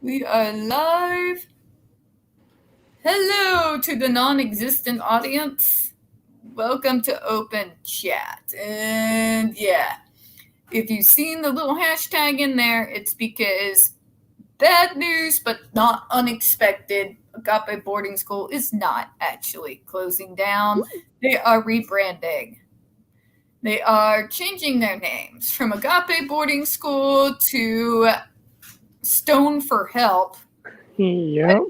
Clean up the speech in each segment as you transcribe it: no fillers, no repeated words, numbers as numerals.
We are live. Hello to the non-existent audience. Welcome to Open Chat. And yeah, if you've seen the little hashtag in there, it's because bad news, but not unexpected. Agape Boarding School is not actually closing down. They are rebranding. They are changing their names from Agape Boarding School to Stone for Help. Yep.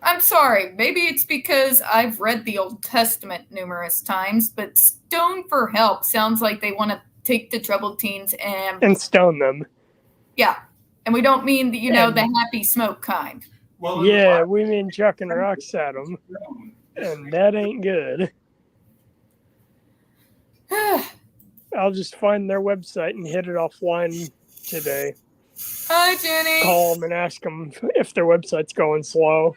I'm sorry, maybe it's because I've read the Old Testament numerous times, but Stone for Help sounds like they want to take the troubled teens and stone them. Yeah, and we don't mean the, the happy smoke kind. Well, yeah, we mean chucking rocks at them, and that ain't good. I'll just find their website and hit it offline today. Hi, Jenny. Call them and ask them if their website's going slow.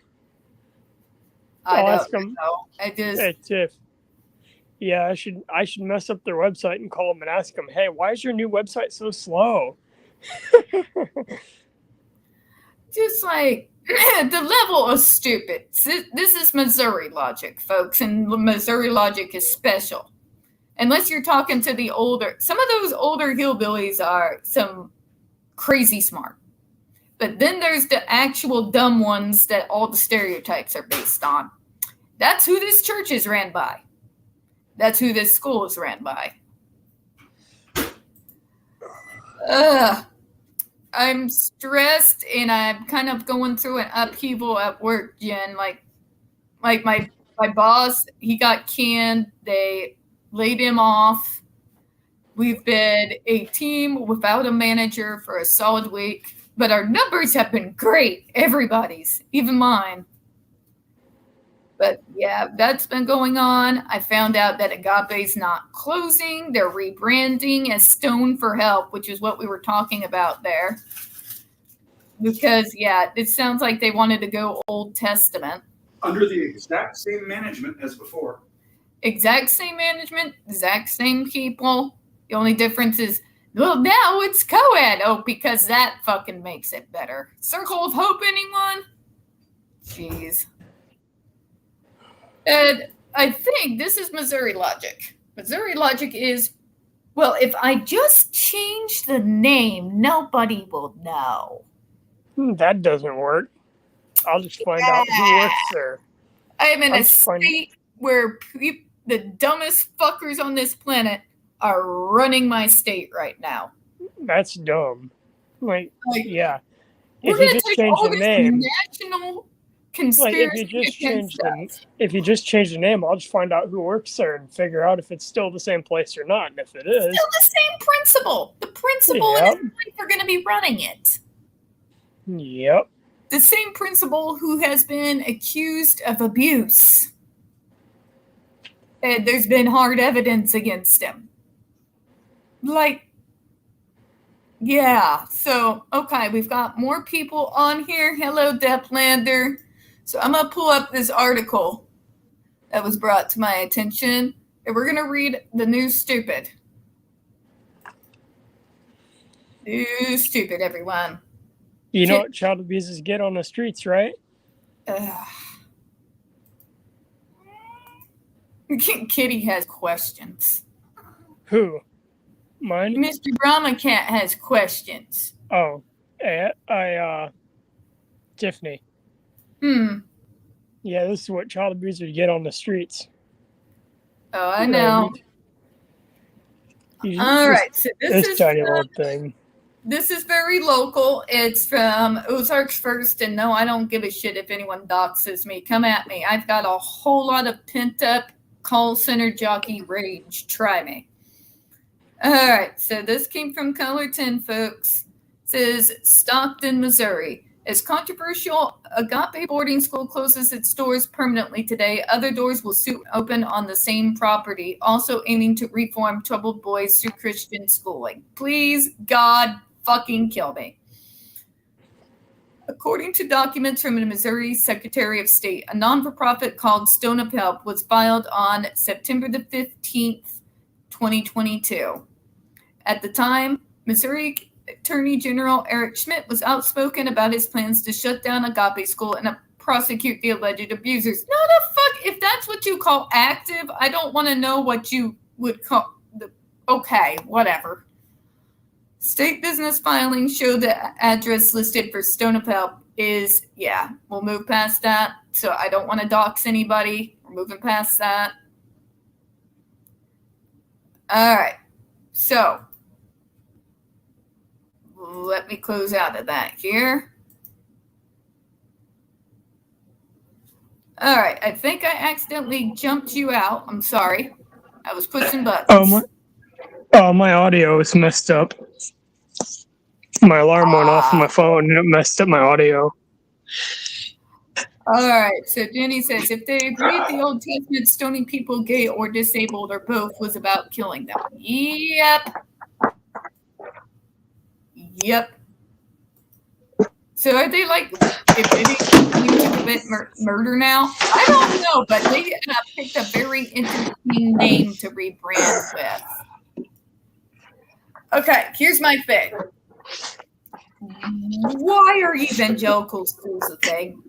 I'll ask them. Hey, Tiff. Yeah, I should mess up their website and call them and ask them, hey, why is your new website so slow? Just like the level of stupid. This is Missouri logic, folks, and Missouri logic is special. Unless you're talking to the older, some of those older hillbillies are some crazy smart. But then there's the actual dumb ones that all the stereotypes are based on. That's who this church is ran by. That's who this school is ran by. I'm stressed and I'm kind of going through an upheaval at work, Jen. Like my boss, he got canned. They laid him off. We've been a team without a manager for a solid week, but our numbers have been great. Everybody's, even mine. But yeah, that's been going on. I found out that Agape's not closing. They're rebranding as Stone for Help, which is what we were talking about there. Because, yeah, it sounds like they wanted to go Old Testament. Under the exact same management as before. Exact same management, exact same people. The only difference is, well, now it's co-ed. Oh, because that fucking makes it better. Circle of Hope, anyone? Jeez. And I think this is Missouri logic. Missouri logic is, well, if I just change the name, nobody will know. That doesn't work. I'll just find out who works there. I am in a state where the dumbest fuckers on this planet are running my state right now. That's dumb. Like yeah. We're going to take all this national conspiracy if you just change the name, I'll just find out who works there and figure out if it's still the same place or not. And if it is, still the same principal. The principal and his wife are going to be running it. Yep. The same principal who has been accused of abuse. And there's been hard evidence against him. Yeah. So, okay, we've got more people on here. Hello, Deplander. So I'm going to pull up this article that was brought to my attention, and we're going to read the new stupid. New stupid, everyone. You know what child abusers get on the streets, right? Kitty has questions. Who? Mine? Mr. Brahma Cat has questions. Oh, Tiffany. Yeah, this is what child abusers get on the streets. Oh, I know. All right, so this tiny little thing. This is very local. It's from Ozarks First, and no, I don't give a shit if anyone doxes me. Come at me. I've got a whole lot of pent-up call center jockey rage. Try me. All right, so this came from Colorton, folks. It says, Stockton, Missouri. As controversial, Agape Boarding School closes its doors permanently today. Other doors will soon open on the same property, also aiming to reform troubled boys through Christian schooling. Please, God, fucking kill me. According to documents from the Missouri Secretary of State, a non-for-profit called Stone of Help was filed on September the 15th, 2022. At the time, Missouri Attorney General Eric Schmidt was outspoken about his plans to shut down Agape School and prosecute the alleged abusers. No, the fuck, if that's what you call active, I don't want to know what you would call the. Okay, whatever. State business filings show the address listed for Stonopel is, yeah, we'll move past that. So I don't want to dox anybody. We're moving past that. All right. So let me close out of that here. All right. I think I accidentally jumped you out. I'm sorry. I was pushing buttons. My audio is messed up. My alarm went off on my phone and it messed up my audio. All right. So Jenny says, if they agreed the Old Testament stoning people gay or disabled or both was about killing them. Yep. So are they like admitting to commit murder now? I don't know, but they picked a very interesting name to rebrand with. Okay, here's my thing. Why are evangelical schools a thing?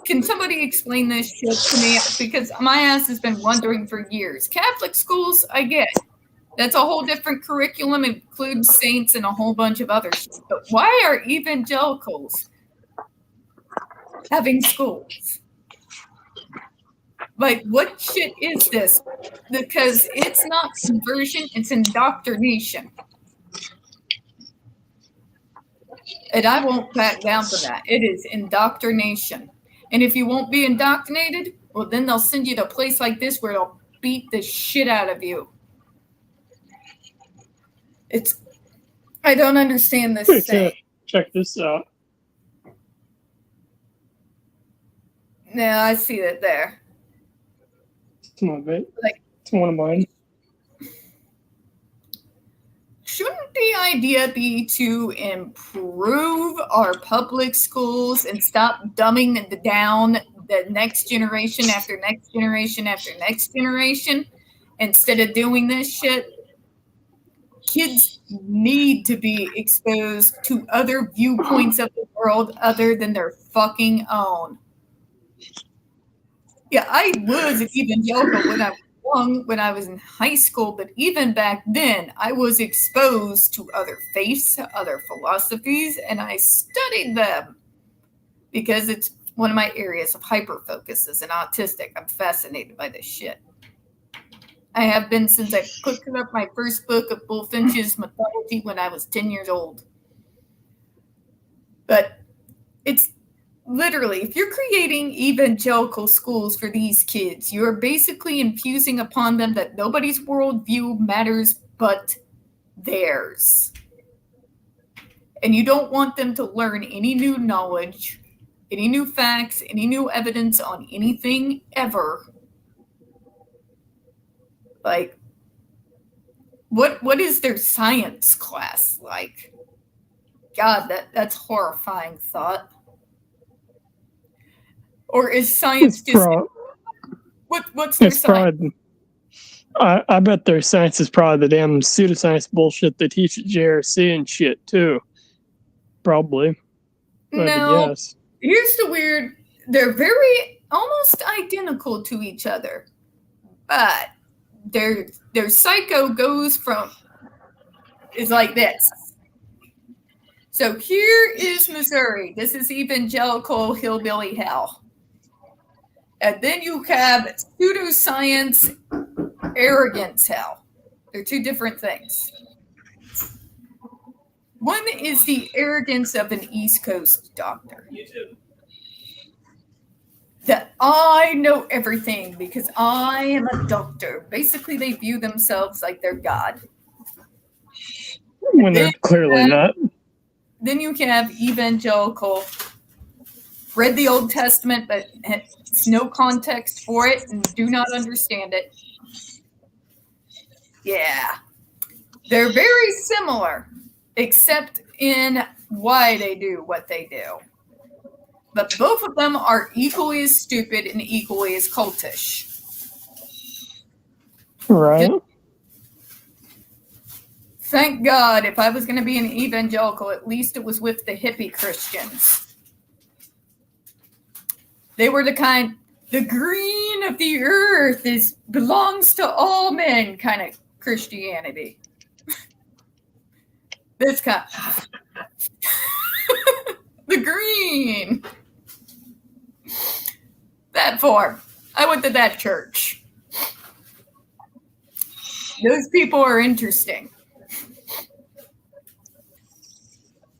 Can somebody explain this shit to me? Because my ass has been wondering for years. Catholic schools, I get. That's a whole different curriculum, includes saints and a whole bunch of other shit. But why are evangelicals having schools? Like, what shit is this? Because it's not conversion, it's indoctrination. And I won't back down from that. It is indoctrination. And if you won't be indoctrinated, well, then they'll send you to a place like this where they'll beat the shit out of you. I don't understand this thing. Check this out. No, I see it there. Come on, babe. It's one of mine. Shouldn't the idea be to improve our public schools and stop dumbing down the next generation after next generation after next generation instead of doing this shit? Kids need to be exposed to other viewpoints of the world other than their fucking own. Yeah, I was an evangelical when I was young, when I was in high school, but even back then, I was exposed to other faiths, other philosophies, and I studied them because it's one of my areas of hyper-focus as an autistic. I'm fascinated by this shit. I have been since I picked up my first book of Bulfinch's mythology when I was 10 years old. But it's literally, if you're creating evangelical schools for these kids, you're basically infusing upon them that nobody's worldview matters but theirs. And you don't want them to learn any new knowledge, any new facts, any new evidence on anything ever. Like, what is their science class like? God, that's horrifying thought. Or is science just what's their science? I bet their science is probably the damn pseudoscience bullshit they teach at JRC and shit too. Probably. No. Yes. Here's the weird. They're very almost identical to each other, but their psycho is like this. So here is Missouri. This is evangelical hillbilly hell. And then you have pseudoscience arrogance hell. They're two different things. One is the arrogance of an East Coast doctor. You too. That I know everything because I am a doctor. Basically, they view themselves like they're God. When they're clearly not. Then you can have evangelical, read the Old Testament, but has no context for it and do not understand it. Yeah. They're very similar, except in why they do what they do. But both of them are equally as stupid and equally as cultish. Right. Thank God, if I was going to be an evangelical, at least it was with the hippie Christians. They were the kind, the green of the earth belongs to all men kind of Christianity. This kind. The green. That form. I went to that church. Those people are interesting.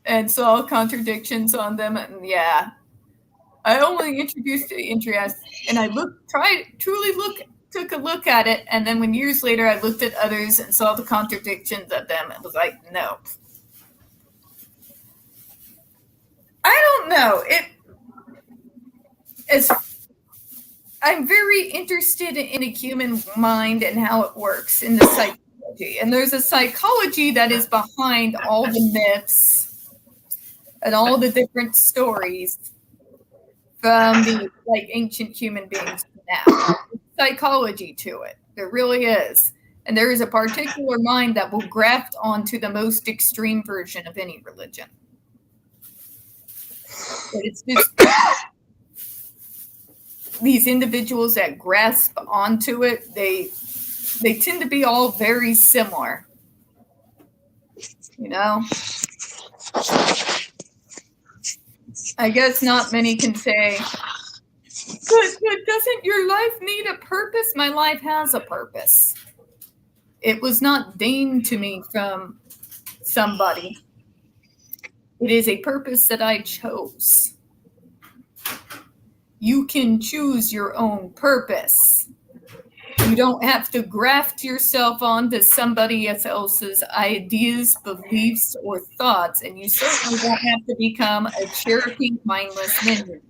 And saw contradictions on them, and yeah. I only introduced the interest, and I took a look at it, and then when years later I looked at others and saw the contradictions of them, it was like, no. I don't know. I'm very interested in the human mind and how it works in the psychology. And there's a psychology that is behind all the myths and all the different stories from the ancient human beings to now. Psychology to it. There really is. And there is a particular mind that will graft onto the most extreme version of any religion. But it's just these individuals that grasp onto it, they tend to be all very similar. You know? I guess not many can say, but doesn't your life need a purpose? My life has a purpose. It was not deigned to me from somebody. It is a purpose that I chose. You can choose your own purpose. You don't have to graft yourself onto somebody else's ideas, beliefs, or thoughts, and you certainly don't have to become a Cherokee mindless minion.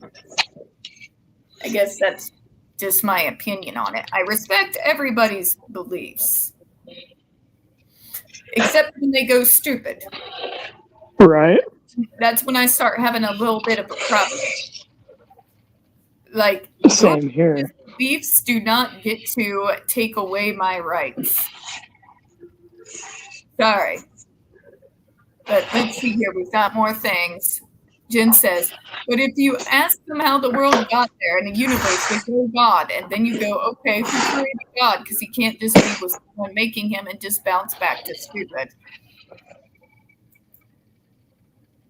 I guess that's just my opinion on it. I respect everybody's beliefs, except when they go stupid. Right. That's when I start having a little bit of a problem. Like, same here. Beliefs do not get to take away my rights. Sorry. But let's see here. We've got more things. Jen says, but if you ask them how the world got there and the universe, they go God. And then you go, okay, who created God? Because he can't just be with someone making him and just bounce back to stupid.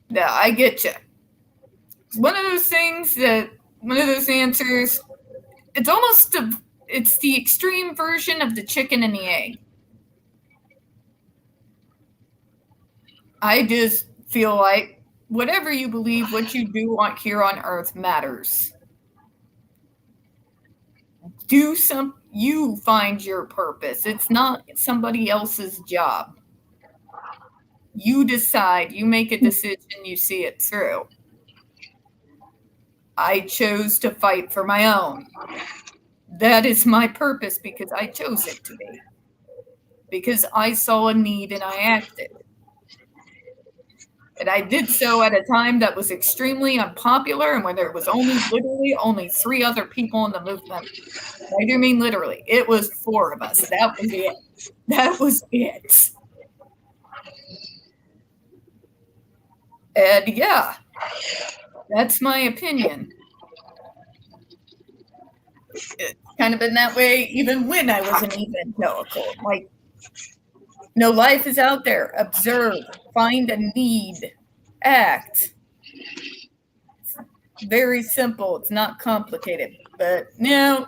Yeah, I get you. It's one of those things that, one of those answers, it's the extreme version of the chicken and the egg. I just feel like whatever you believe, what you do here on earth matters. You find your purpose. It's not somebody else's job. You decide, you make a decision, you see it through. I chose to fight for my own. That is my purpose because I chose it to be. Because I saw a need and I acted. And I did so at a time that was extremely unpopular and when there was literally only 3 other people in the movement. I do mean literally. It was 4 of us. That was it. That was it. And yeah, that's my opinion. It's kind of been that way even when I was an evangelical. Like, no, life is out there. Observe, find a need, act. It's very simple. It's not complicated. But no.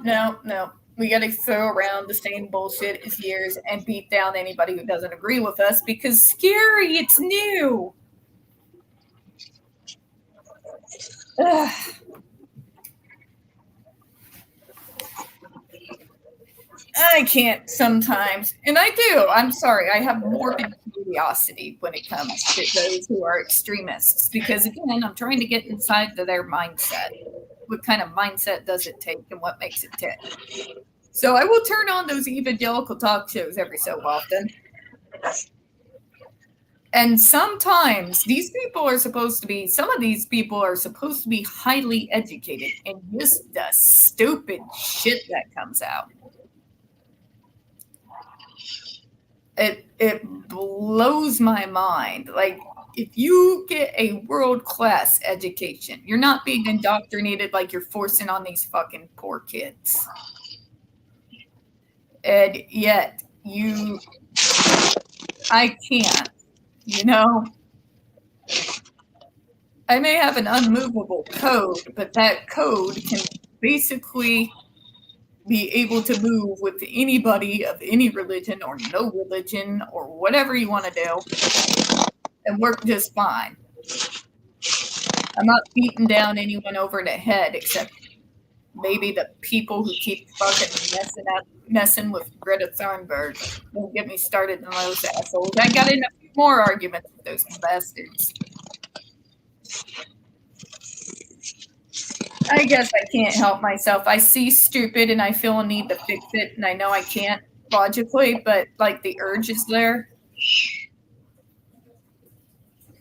We got to throw around the same bullshit as years and beat down anybody who doesn't agree with us because scary, it's new. Ugh. I can't sometimes, and I do. I'm sorry. I have morbid curiosity when it comes to those who are extremists because, again, I'm trying to get inside their mindset. What kind of mindset does it take and what makes it tick? So I will turn on those evangelical talk shows every so often. And sometimes some of these people are supposed to be highly educated, and just the stupid shit that comes out. It blows my mind. Like, if you get a world-class education, you're not being indoctrinated like you're forcing on these fucking poor kids. And yet I can't, you know? I may have an unmovable code, but that code can basically be able to move with anybody of any religion or no religion or whatever you want to do and work just fine. I'm not beating down anyone over the head except maybe the people who keep fucking messing with Greta Thunberg. Don't get me started on those assholes. I got in a few more arguments with those bastards. I guess I can't help myself. I see stupid and I feel a need to fix it, and I know I can't logically, but like the urge is there.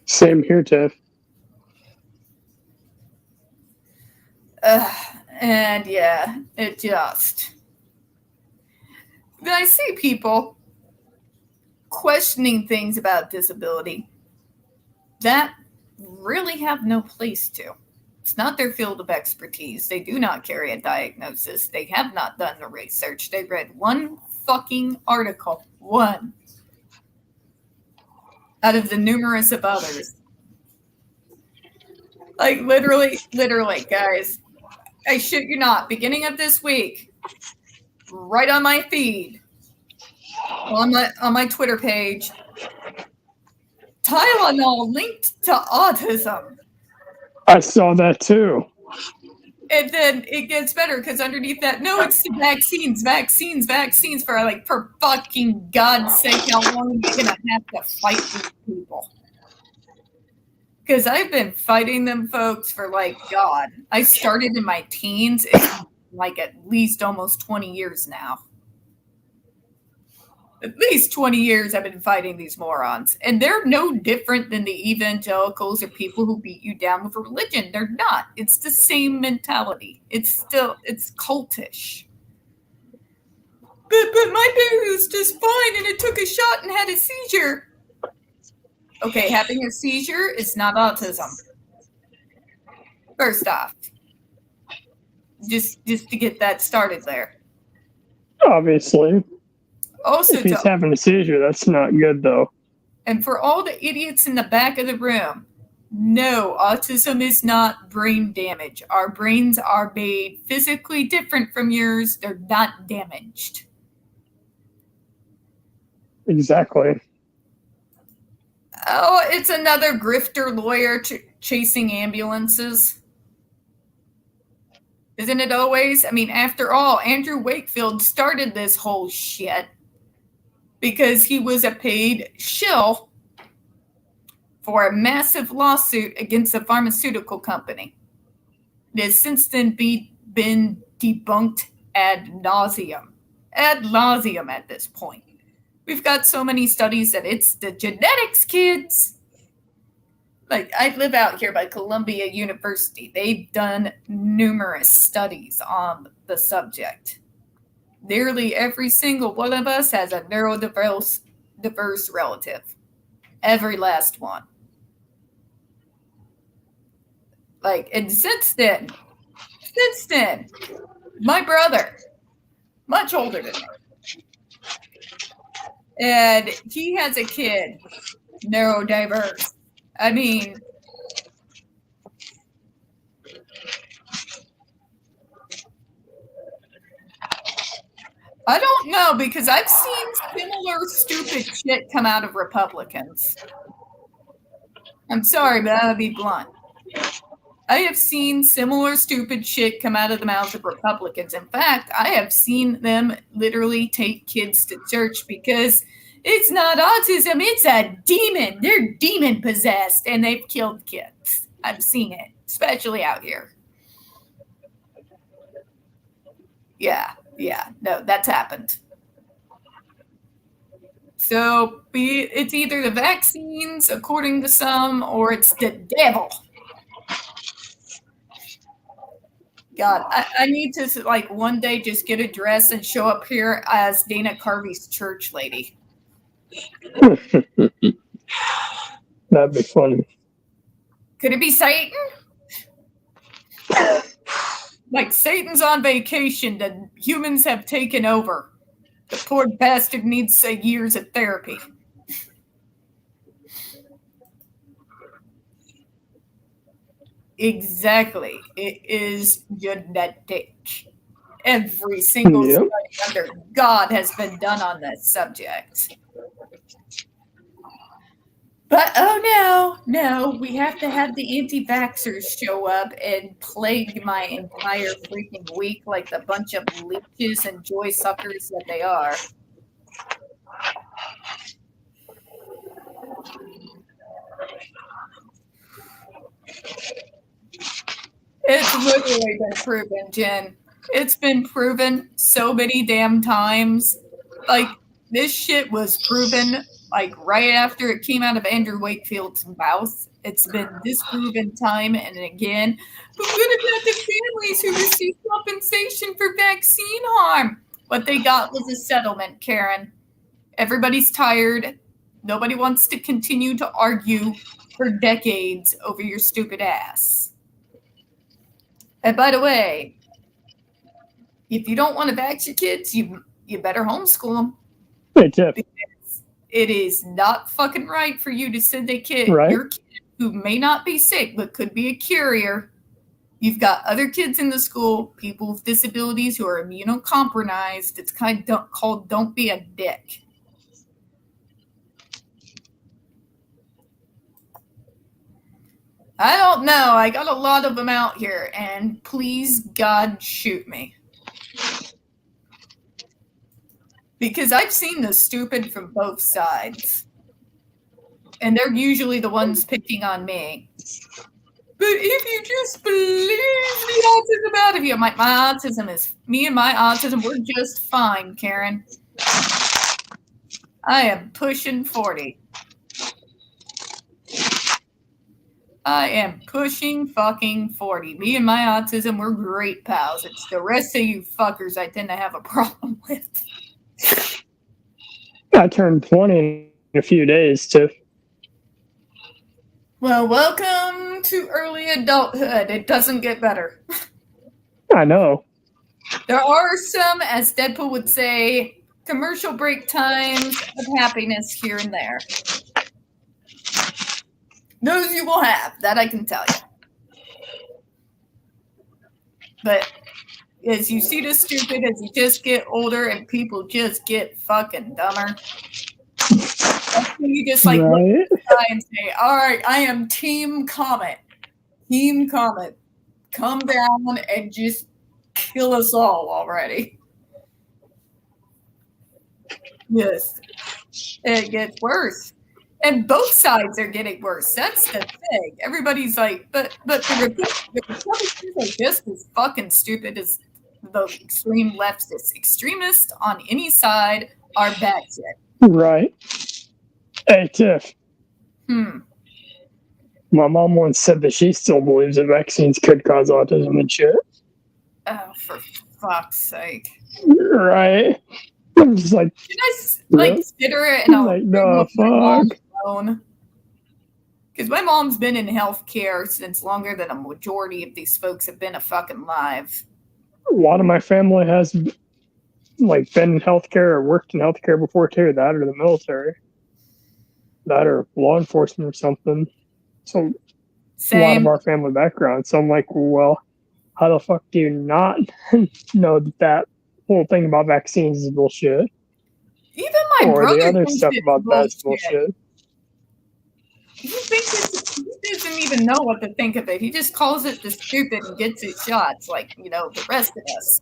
Same here, Tiff. And yeah, it just. Then I see people questioning things about disability that really have no place to. It's not their field of expertise. They do not carry a diagnosis. They have not done the research. They read one fucking article. One. Out of the numerous of others. Like, literally, guys. I shit you not. Beginning of this week, right on my feed, on my Twitter page, Tylenol linked to autism. I saw that too. And then it gets better because underneath that, no, it's the vaccines for fucking God's sake, how long are you gonna have to fight these people? Because I've been fighting them folks for God. I started in my teens. It's at least almost 20 years now. At least 20 years I've been fighting these morons. And they're no different than the evangelicals or people who beat you down with religion. They're not. It's the same mentality. It's cultish. But my baby was just fine and it took a shot and had a seizure. Okay, having a seizure is not autism. First off. Just to get that started there. Obviously. Also, if he's having a seizure, that's not good, though. And for all the idiots in the back of the room, no, autism is not brain damage. Our brains are made physically different from yours. They're not damaged. Exactly. Oh, it's another grifter lawyer chasing ambulances. Isn't it always? I mean, after all, Andrew Wakefield started this whole shit because he was a paid shill for a massive lawsuit against a pharmaceutical company. It has since then been debunked ad nauseum at this point. We've got so many studies that it's the genetics, kids. I live out here by Columbia University. They've done numerous studies on the subject. Nearly every single one of us has a neurodiverse relative. Every last one. And since then, my brother, much older than me, and he has a kid, neurodiverse. I mean, I don't know, because I've seen similar stupid shit come out of Republicans. I'm sorry, but I'll be blunt. I have seen similar stupid shit come out of the mouths of Republicans. In fact, I have seen them literally take kids to church because it's not autism, it's a demon. They're demon possessed and they've killed kids. I've seen it, especially out here. Yeah, no, that's happened. So it's either the vaccines, according to some, or it's the devil. God, I need to one day just get a dress and show up here as Dana Carvey's church lady. That'd be funny. Could it be Satan? Like Satan's on vacation, the humans have taken over. The poor bastard needs years of therapy. Exactly. It is genetic. Every single Yep. study under God has been done on this subject. But oh no, we have to have the anti-vaxxers show up and plague my entire freaking week like the bunch of leeches and joy suckers that they are. It's literally been proven, Jen. It's been proven so many damn times. Like, this shit was proven, like, right after it came out of Andrew Wakefield's mouth. It's been disproven time and again. But what about the families who received compensation for vaccine harm? What they got was a settlement, Karen. Everybody's tired. Nobody wants to continue to argue for decades over your stupid ass. And by the way, if you don't want to vax your kids, you better homeschool them. Hey, Jeff. It is not fucking right for you to send a kid, Right. your kid who may not be sick but could be a carrier. You've got other kids in the school, people with disabilities who are immunocompromised. It's kind of called "Don't Be a Dick." I don't know. I got a lot of them out here, and please, God, shoot me. Because I've seen the stupid from both sides. And they're usually the ones picking on me. But if you just believe the autism out of you, my autism is, me and my autism, we're just fine, Karen. I am pushing 40. I am pushing fucking 40. Me and my autism, we're great pals. It's the rest of you fuckers I tend to have a problem with. I turned 20 in a few days, too. Well, welcome to early adulthood. It doesn't get better. I know. There are some, as Deadpool would say, commercial break times of happiness here and there. Those you will have, that I can tell you. But as you see the stupid, as you just get older and people just get fucking dumber, that's when you just like look at the sky and say, all right, I am Team Comet. Team Comet. Come down and just kill us all already. Yes. It gets worse. And both sides are getting worse. That's the thing. Everybody's like, but the Republicans are just as fucking stupid as the extreme leftists. Extremists on any side are bad shit. Right. Hey, Tiff. My mom once said that she still believes that vaccines could cause autism and shit. Oh, for fuck's sake. Right. I'm just like, Should I like consider it and I'll like, no, fuck. Because my mom's been in healthcare since longer than a majority of these folks have been alive. A lot of my family has like been in healthcare or worked in healthcare before too. That or the military. That or law enforcement or something. So Same. A lot of our family background. So I'm like, well, how the fuck do you not know that whole thing about vaccines is bullshit? Even my or brother the other thinks stuff it's about that's bullshit. He doesn't even know what to think of it. He just calls it the stupid and gets his shots like, the rest of us.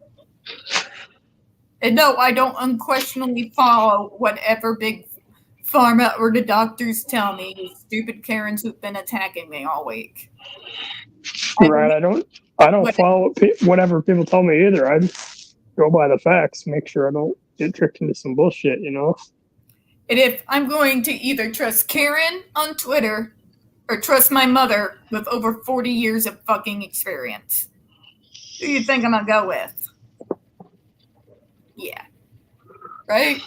And no, I don't unquestionably follow whatever big pharma or the doctors tell me. These stupid Karens who've been attacking me all week. Right. I don't follow whatever people tell me either. I go by the facts, make sure I don't get tricked into some bullshit, And if I'm going to either trust Karen on Twitter or trust my mother with over 40 years of fucking experience, who do you think I'm going to go with? Yeah. Right?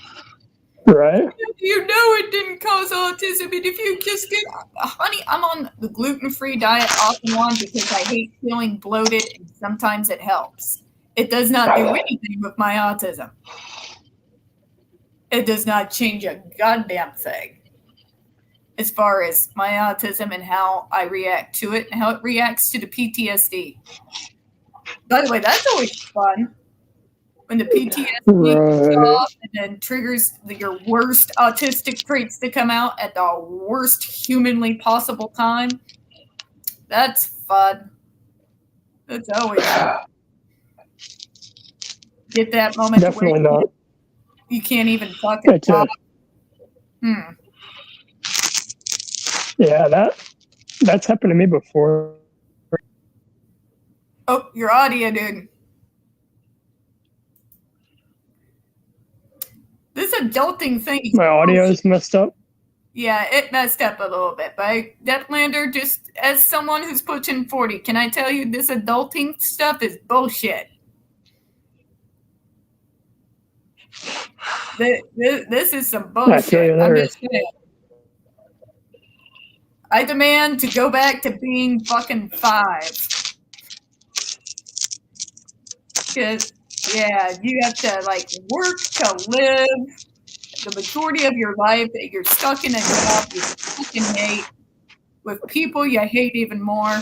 Right? You know it didn't cause autism, and if you just get, honey, I'm on the gluten-free diet off and on because I hate feeling bloated, and sometimes it helps. It does not do anything with my autism. It does not change a goddamn thing as far as my autism and how I react to it and how it reacts to the PTSD. By the way, that's always fun. When the PTSD comes off and then triggers your worst autistic traits to come out at the worst humanly possible time. That's fun. That's always fun. Get that moment Definitely where not. you can't even fucking talk. Yeah, that's happened to me before. Oh, your audio, dude. This adulting thing. My audio is messed up. Yeah, it messed up a little bit. But Deathlander, just as someone who's pushing 40, can I tell you this adulting stuff is bullshit. This is some bullshit. I'm just saying. I demand to go back to being fucking 5. Because, yeah, you have to, like, work to live the majority of your life. You're stuck in a job you fucking hate with people you hate even more.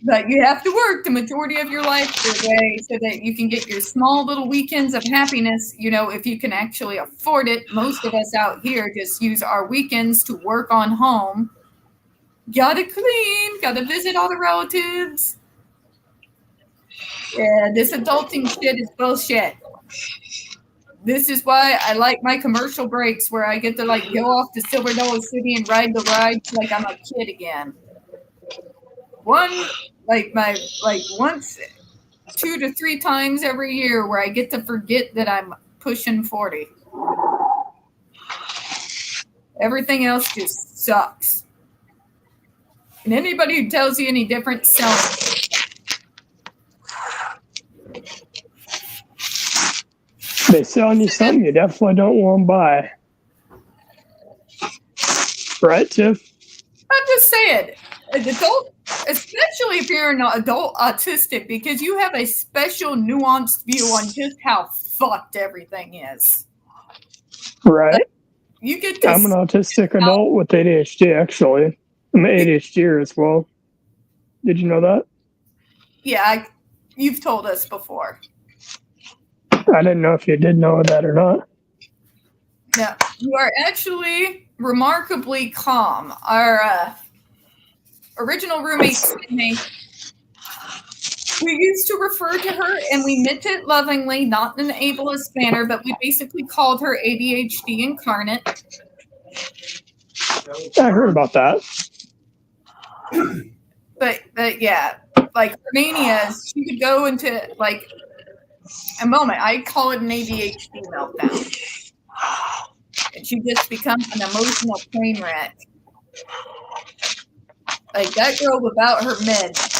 But you have to work the majority of your life away so that you can get your small little weekends of happiness, you know, if you can actually afford it. Most of us out here just use our weekends to work on home. Gotta clean, gotta visit all the relatives. Yeah, this adulting shit is bullshit. This is why I like my commercial breaks where I get to like go off to Silver Dollar City and ride the rides like I'm a kid again. Once 2 to 3 times every year where I get to forget that I'm pushing 40. Everything else just sucks. And anybody who tells you any different, sells. They selling you something you definitely don't want to buy. Right, Tiff? I'm just saying, adult, especially if you're an adult autistic, because you have a special nuanced view on just how fucked everything is. Right. Like, you get to I'm an autistic adult with ADHD, actually. I'm an ADHD as well. Did you know that? Yeah, you've told us before. I didn't know if you did know that or not. Yeah, you are actually remarkably calm. Our original roommate, Sydney, we used to refer to her, and we meant it lovingly, not in an ableist manner, but we basically called her ADHD incarnate. I heard about that. But yeah, like Romania, she could go into like a moment. I call it an ADHD meltdown. And she just becomes an emotional train wreck. Like that girl without her meds.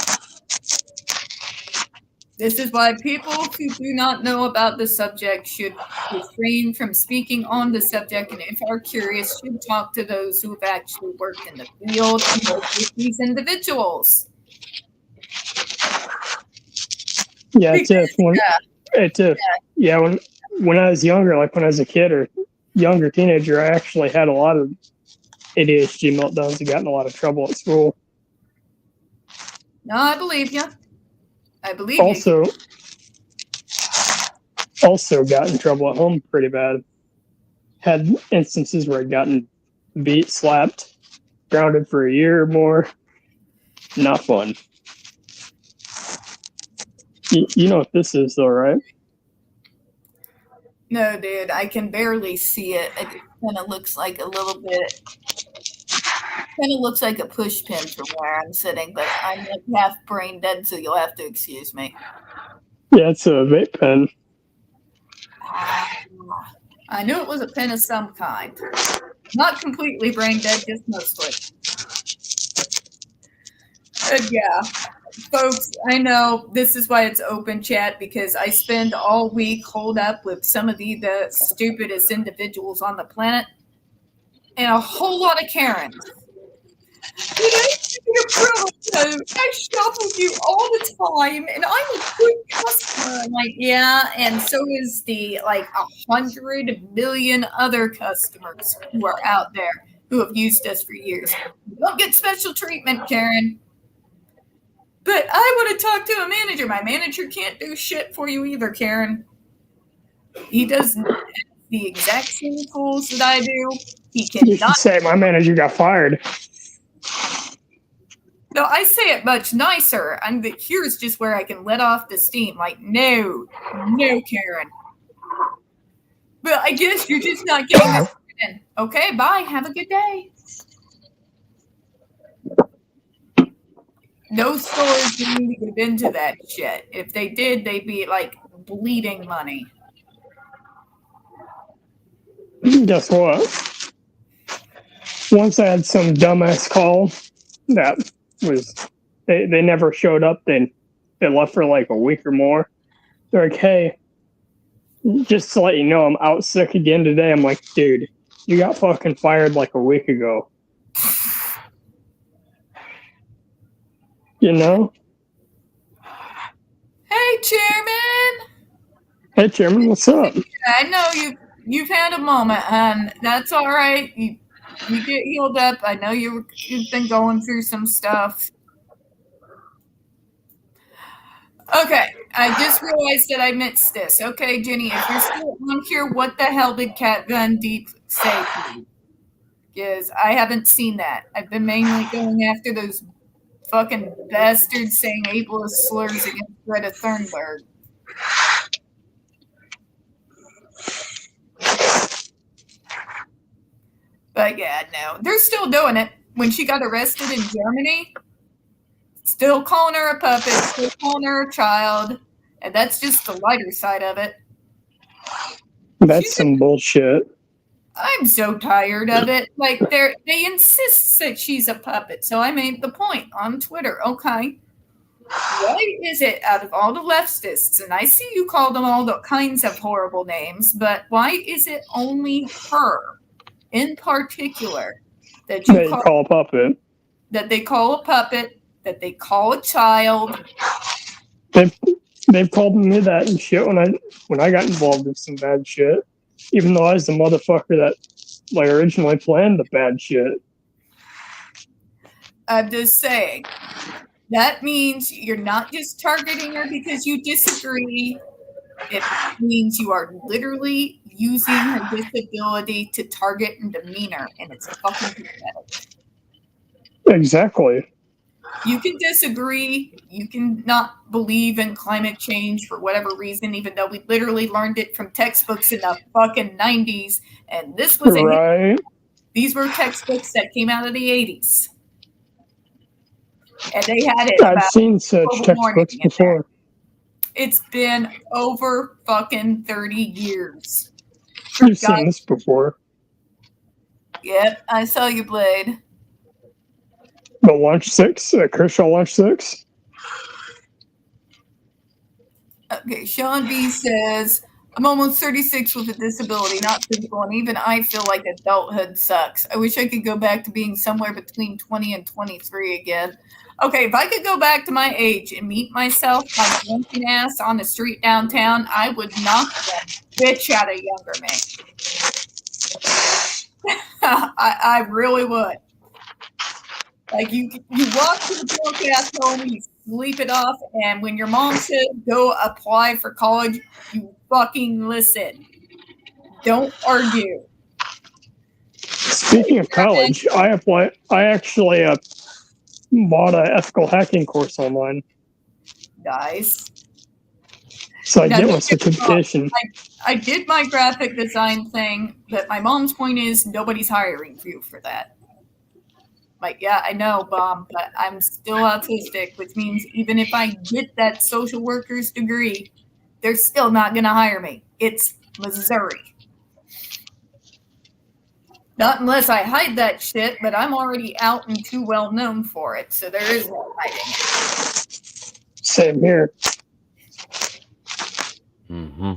This is why people who do not know about the subject should refrain from speaking on the subject, and if are curious, should talk to those who have actually worked in the field and worked with these individuals. Yeah, Tiff. When I was younger, like when I was a kid or younger teenager, I actually had a lot of ADHD meltdowns and got in a lot of trouble at school. No, I believe you. I believe you. Also got in trouble at home pretty bad. Had instances where I'd gotten beat, slapped, grounded for a year or more. Not fun. You know what this is, though, right? No, dude, I can barely see it. It kind of looks like a little bit. Kind of looks like a push pin from where I'm sitting, but I'm like half brain dead, so you'll have to excuse me. Yeah, it's a vape pen. I knew it was a pen of some kind. Not completely brain dead, just mostly. And yeah, folks, I know this is why it's open chat, because I spend all week holed up with some of the stupidest individuals on the planet and a whole lot of Karens. I shop with you all the time, and I'm a good customer. I'm like, yeah, and so is the 100 million other customers who are out there who have used us for years. You don't get special treatment, Karen. But I want to talk to a manager. My manager can't do shit for you either, Karen. He does the exact same tools that I do. He You should cannot. say my manager got fired. No, I say it much nicer. Here's just where I can let off the steam. Like, no, Karen. But I guess you're just not getting it in. Okay, bye. Have a good day. No stores didn't get into that shit. If they did, they'd be bleeding money. Guess what? Once I had some dumbass call that was they never showed up. They left for a week or more. They're like, hey, just to let you know, I'm out sick again today. I'm like, dude, you got fucking fired a week ago. You know? Hey, Chairman. Hey, Chairman, what's up? I know you've had a moment, and that's all right. You get healed up. I know you've been going through some stuff. Okay, I just realized that I missed this. Okay, Jenny, if you're still on here, what the hell did Kat Von D say to you? Because I haven't seen that. I've been mainly going after those fucking bastards saying ableist slurs against Greta Thunberg. But yeah, no, they're still doing it. When she got arrested in Germany, still calling her a puppet, still calling her a child, and that's just the lighter side of it. That's some bullshit. I'm so tired of it. They insist that she's a puppet, so I made the point on Twitter. Okay, why is it out of all the leftists, and I see you call them all the kinds of horrible names, but why is it only her in particular that you call a puppet? That they call a puppet, that they call a child. They've called me that and shit when I got involved in some bad shit. Even though I was the motherfucker that originally planned the bad shit. I'm just saying. That means you're not just targeting her because you disagree. It means you are literally using her disability to target and demean her, and it's fucking pathetic. Exactly. You can disagree. You can not believe in climate change for whatever reason, even though we literally learned it from textbooks in the fucking 90s. And this was right. These were textbooks that came out of the 80s. And they had it. I've seen such textbooks before. It's been over fucking 30 years. You've seen this before. Yep, I saw you, Blade. The Launch 6, Kershaw Launch 6. Okay, Sean B says, I'm almost 36 with a disability, not physical, and even I feel like adulthood sucks. I wish I could go back to being somewhere between 20 and 23 again. Okay, if I could go back to my age and meet myself, my drunken ass on the street downtown, I would knock the bitch out of younger me. I really would. You walk to the broke ass home, you sleep it off, and when your mom said go apply for college, you fucking listen. Don't argue. Speaking of college, I actually bought an ethical hacking course online. Nice. So I get my certification. I did my graphic design thing, but my mom's point is nobody's hiring you for that. Yeah, I know, Mom, but I'm still autistic, which means even if I get that social worker's degree, they're still not going to hire me. It's Missouri. Not unless I hide that shit, but I'm already out and too well known for it, so there is no hiding it. Same here. Mm-hmm.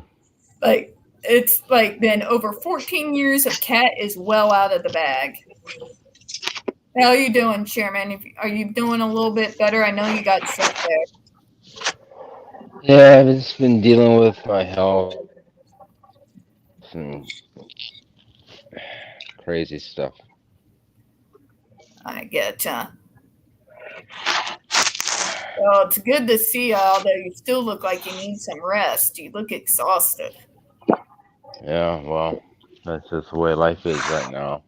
Like, it's like been over 14 years of Cat is well out of the bag. How are you doing, Chairman? Are you doing a little bit better? I know you got sick there. Yeah, I've just been dealing with my health and crazy stuff. I get Well, it's good to see you, although you still look like you need some rest. You look exhausted. Yeah, well, that's just the way life is right now.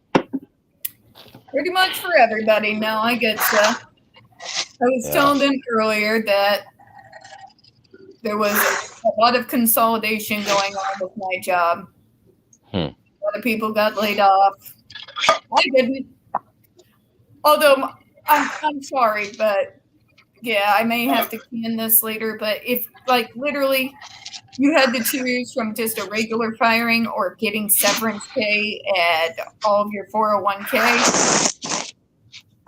Pretty much for everybody now, I get you. I was telling them earlier that there was a lot of consolidation going on with my job. A lot of people got laid off. I didn't. Although, I'm sorry, but yeah, I may have to can this later, but if, like, literally you had to choose from just a regular firing or getting severance pay and all of your 401k,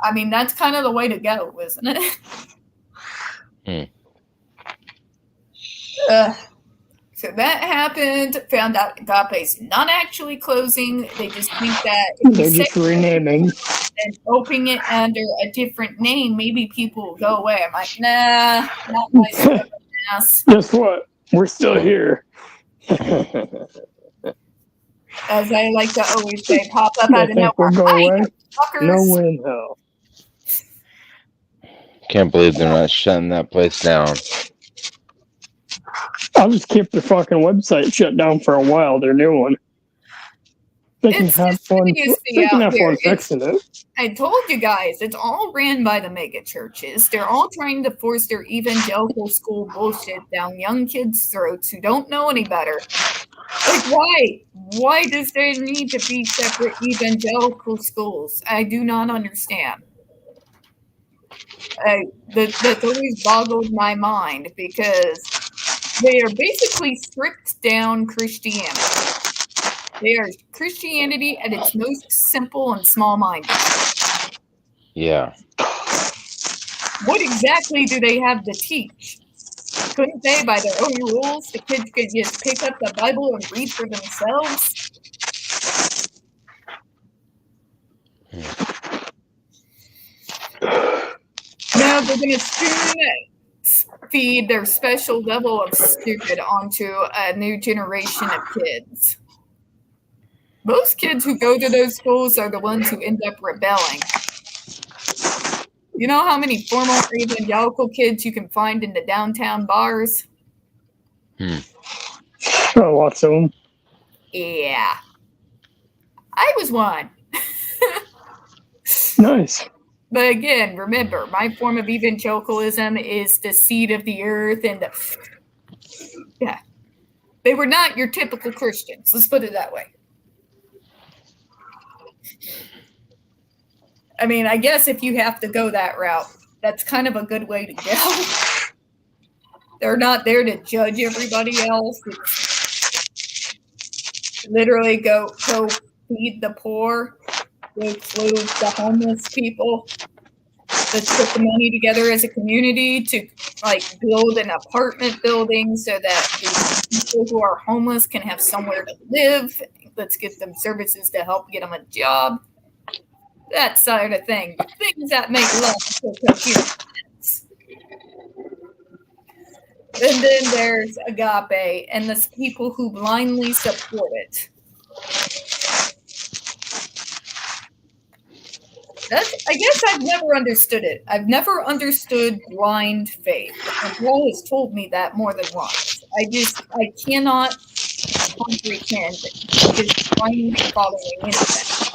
I mean, that's kind of the way to go, isn't it? So that happened. Found out Agape's not actually closing. They just think that they're just renaming and opening it under a different name, maybe people will go away. I'm like, nah, not my ass. Guess what? We're still here. As I like to always say, pop up out of nowhere. We'll go away? Fuckers. No way in hell. Can't believe they're not shutting that place down. I'll just keep their fucking website shut down for a while, their new one. They can have fun. They can have fun fixing it. I told you guys, it's all ran by the mega churches. They're all trying to force their evangelical school bullshit down young kids' throats who don't know any better. Like, why? Why does there need to be separate evangelical schools? I do not understand. That's always boggled my mind because they are basically stripped down Christianity. They are Christianity at its most simple and small-minded. Yeah. What exactly do they have to teach? Couldn't they, by their own rules, the kids could just pick up the Bible and read for themselves? No, they're going to spoon feed their special level of stupid onto a new generation of kids. Most kids who go to those schools are the ones who end up rebelling. You know how many formal evangelical kids you can find in the downtown bars? Oh, lots of them. Yeah. I was one. Nice. But again, remember, my form of evangelicalism is the seed of the earth and yeah. They were not your typical Christians. Let's put it that way. I mean, I guess if you have to go that route, that's kind of a good way to go. They're not there to judge everybody else. It's literally go feed the poor, go clothe the homeless people. Let's put the money together as a community to like build an apartment building so that the people who are homeless can have somewhere to live. Let's get them services to help get them a job. That side of thing. Things that make logical sense. And then there's Agape and the people who blindly support it. I guess I've never understood it. I've never understood blind faith. And Paul has told me that more than once. I cannot comprehend just blindly following anything.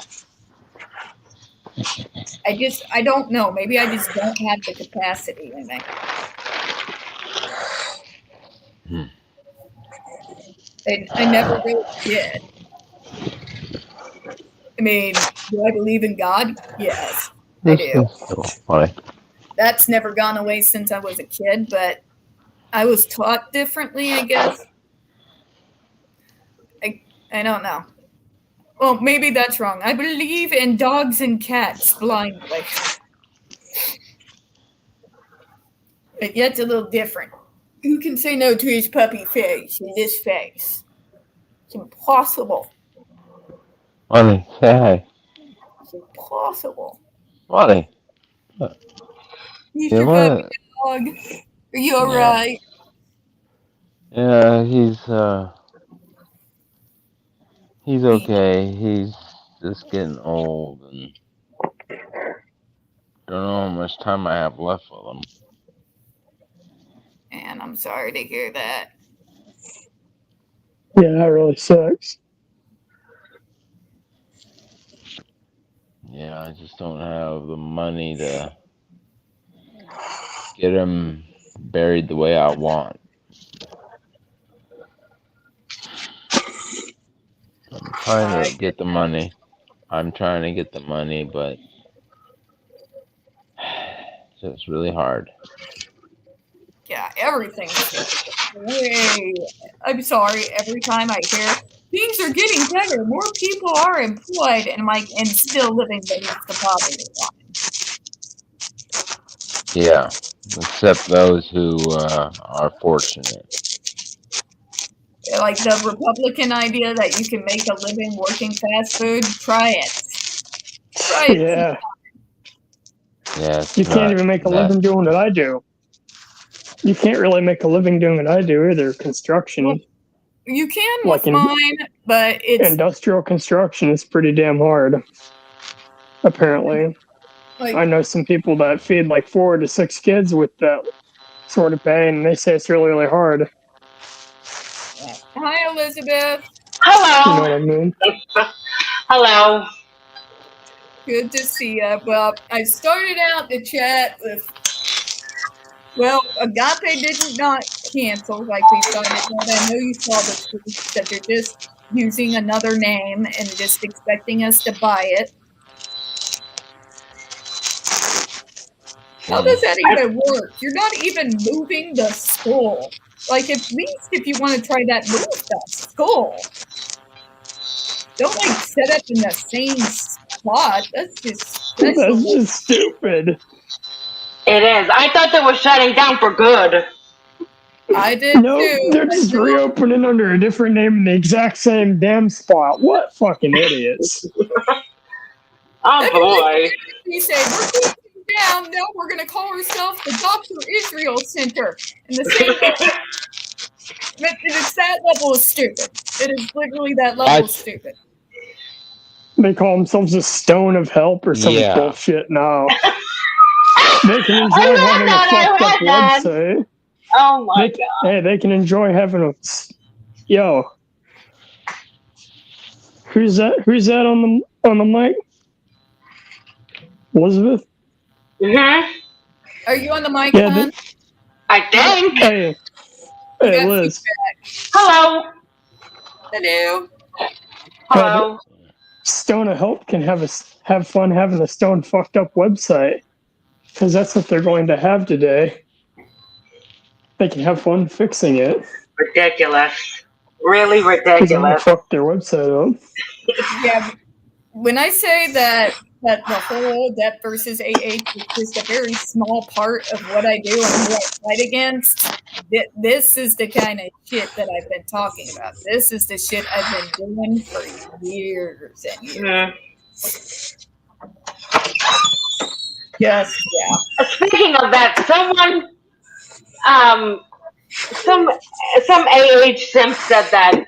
I don't know. Maybe I just don't have the capacity in me. I never really did. I mean, do I believe in God? Yes, I do. Funny. That's never gone away since I was a kid, but I was taught differently, I guess. I don't know. Well, maybe that's wrong. I believe in dogs and cats blindly. But yet it's a little different. Who can say no to his puppy face in this face? It's impossible. Money, say hi. It's impossible. Money. He's You your know puppy what? dog. Are you all Yeah. right? Yeah, he's okay. He's just getting old and don't know how much time I have left with him. And I'm sorry to hear that. Yeah, that really sucks. Yeah, I just don't have the money to get him buried the way I want. I'm trying to get the money. I'm trying to get the money, but it's just really hard. Yeah, everything's way. I'm sorry. Every time I hear things are getting better, more people are employed, and and still living beneath the poverty line. Yeah, except those who are fortunate. Like the Republican idea that you can make a living working fast food. Try it. Try it. Yeah, Yeah, you can't even make a living doing what I do. You can't really make a living doing what I do either. Construction. Well, you can Like with mine, but it's industrial construction is pretty damn hard. Apparently, like I know some people that feed like 4 to 6 kids with that sort of pay, and they say it's really, really hard. Hi, Elizabeth. You know Hello. what I mean? Hello. Good to see you. Well, I started out the chat with, well, Agape did not cancel like we started, but I know you saw the tweet that they're just using another name and just expecting us to buy it. How does that even work? You're not even moving the skull. Like, at least if you want to try that, move the skull. Don't, like, set up in the same spot. That's just stupid. It is. I thought they were shutting down for good. I did too. They're just reopening under a different name in the exact same damn spot. What fucking idiots. Oh boy. He said, we're closing down. Now we're going to call ourselves the Dr. Israel Center. And the same it's that level of stupid. It is literally that level of stupid. They call themselves a Stone of Help or some bullshit now. They can enjoy having a fucked up website. Oh my god. Hey, they can enjoy having a... Yo. Who's that on the mic? Elizabeth? Mm-hmm. Are you on the mic, Yeah, hon? I think. Hey, Liz. Hello. Hello. Hello. Stone of Help can have fun having a stone fucked up website, because that's what they're going to have today. They can have fun fixing it. Ridiculous. Really Because they ridiculous. fucked their website up. Yeah. When I say that the whole Death versus AH is just a very small part of what I do and who I fight against, this is the kind of shit that I've been talking about. This is the shit I've been doing for years and years. Mm-hmm. Yes, yeah. Speaking of that, some AH simp said that,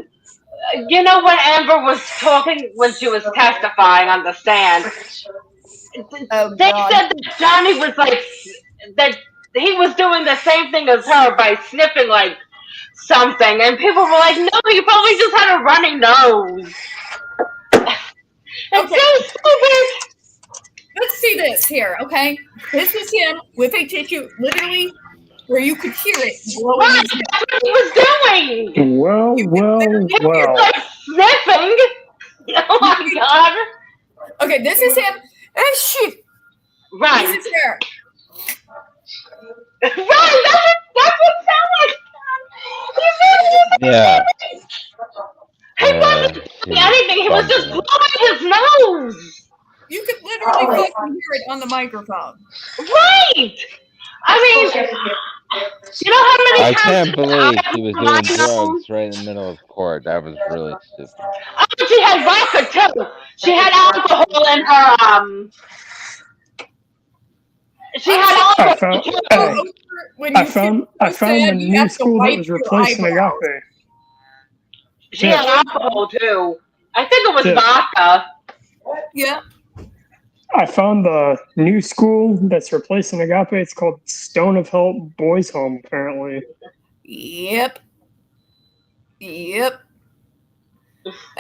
you know, when Amber was talking, when she was testifying on the stand, they said that Johnny was like, that he was doing the same thing as her by sniffing like something, and people were like, no, he probably just had a runny nose. It's so stupid. Let's see this here, okay? This is him with a tissue, literally, where you could hear it blowing. Right, that's what he was doing. Well. He was like sniffing. Oh my god. Okay, this is him. Oh shit. Right. This is her. Right, that's what it sounds like. Yeah. He wasn't saying anything. He was just blowing his nose. You could literally fucking hear it on the microphone. Right. I mean, you know how many I times can't believe he was my doing nose? drugs right in the middle of court. That was really stupid. Oh, she had vodka too. She had alcohol in her. She had I alcohol found, too. When I you found, feel I so found the sad, you new have to school that wipe was your replacing eyebrows. Agape. She had alcohol too. I think it was Yeah. vodka. Yeah. I found the new school that's replacing Agape. It's called Stone of Help Boys Home, apparently. Yep.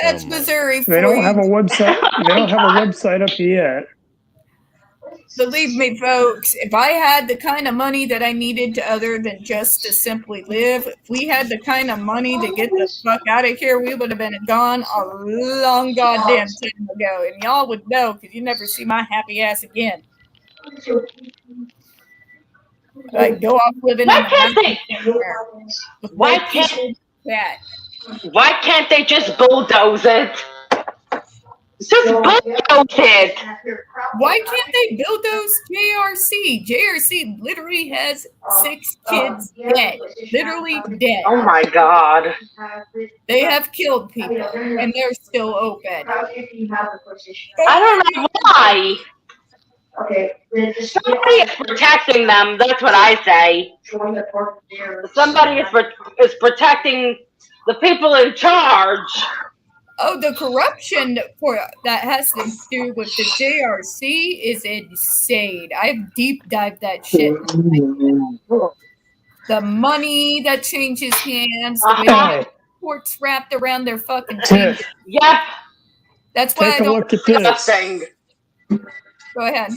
That's Oh my- Missouri for They don't you. have a website. They don't have a website up yet. Believe me, folks, if I had the kind of money that I needed to other than just to simply live, if we had the kind of money to get the fuck out of here, we would have been gone a long goddamn time ago. And y'all would know because you never see my happy ass again. Like, go off living in Why the can't mountains they? somewhere with Why white can't? people that. Why can't they just bulldoze it? Just bulldoze it. Why can't they build those JRC? JRC literally has 6 kids dead. Literally dead. Oh my god. They have killed people and they're still open. I don't know why. Somebody is protecting them. That's what I say. Somebody is protecting the people in charge. Oh, the corruption that has to do with the JRC is insane. I've deep dived that shit. The money that changes hands, the way Hey, courts wrapped around their fucking fingers. Tiff, Yep. That's why I take a don't. look at this. Disgusting. Go ahead.